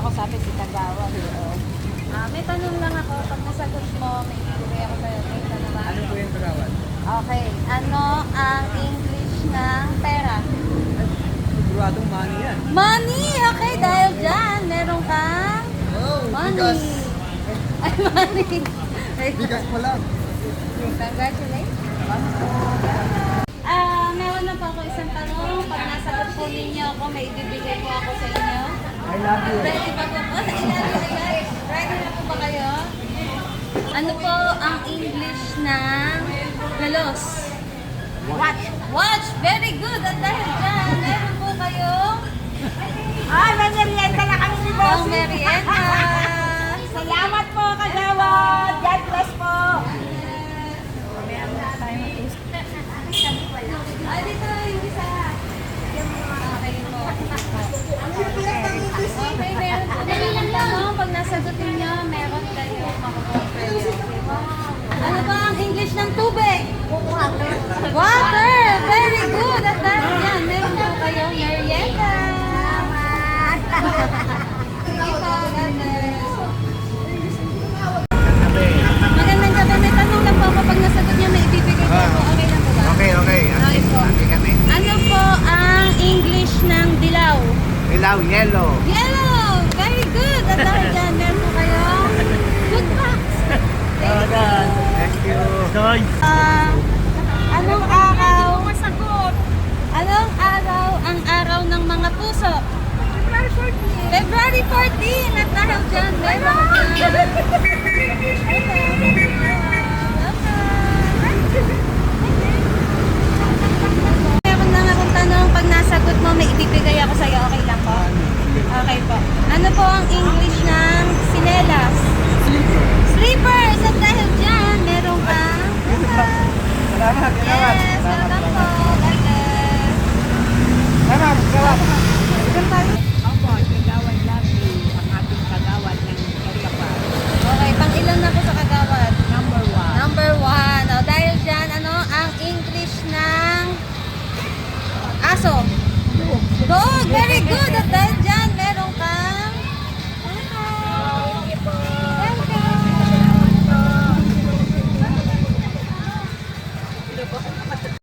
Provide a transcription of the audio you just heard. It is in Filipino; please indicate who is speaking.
Speaker 1: kakausapin si Kagawad. May tanong lang ako. Pag nasagot mo, may ibigay ako sa'yo. May tanong ba?
Speaker 2: Ano po yung Kagawad?
Speaker 1: Okay. Ano ang English ng pera?
Speaker 2: Siguradong money yan.
Speaker 1: Money! Okay, dahil dyan, meron kang
Speaker 2: Oh,
Speaker 1: money. Ay, money.
Speaker 2: Bigas pa lang.
Speaker 1: Congratulations. Meron na po ako isang tanong. Pag nasagot po ninyo ako, may ibibigay po ako sa inyo.
Speaker 2: I love you.
Speaker 1: Ready ba po? Ready na po ba kayo? Ano po ang English ng relos? Watch. Watch. Very good. At dahil dyan, meron po kayong
Speaker 3: May merienda na kami ni
Speaker 1: pang
Speaker 3: Bossy.
Speaker 1: merienda.
Speaker 3: Salamat po, Kagawad. God bless po.
Speaker 1: Ay, dito yung isa. Okay po. Okay, meron po na lang. Pag nasagutin nyo, meron kayo makukuha. Ano ba ang English ng tubig?
Speaker 3: Water.
Speaker 1: Water! Very good! At dahil yan, meron po kayong merienda. Sige po, God bless. Magandang gabi. May tanong lang po ako. Pag nasagot nyo, may ibibigay ko po. Okay lang po ba?
Speaker 2: Okay.
Speaker 1: Okay po.
Speaker 2: Ate kami.
Speaker 1: Ano po ang English ng dilaw?
Speaker 2: Ilaw, yellow.
Speaker 1: Yellow! Very good! At dahil dyan, meron po kayong good facts. Thank you.
Speaker 2: Thank you.
Speaker 1: Anong araw? Anong araw ang araw ng mga puso? February 14! At dahil dyan, meron ka.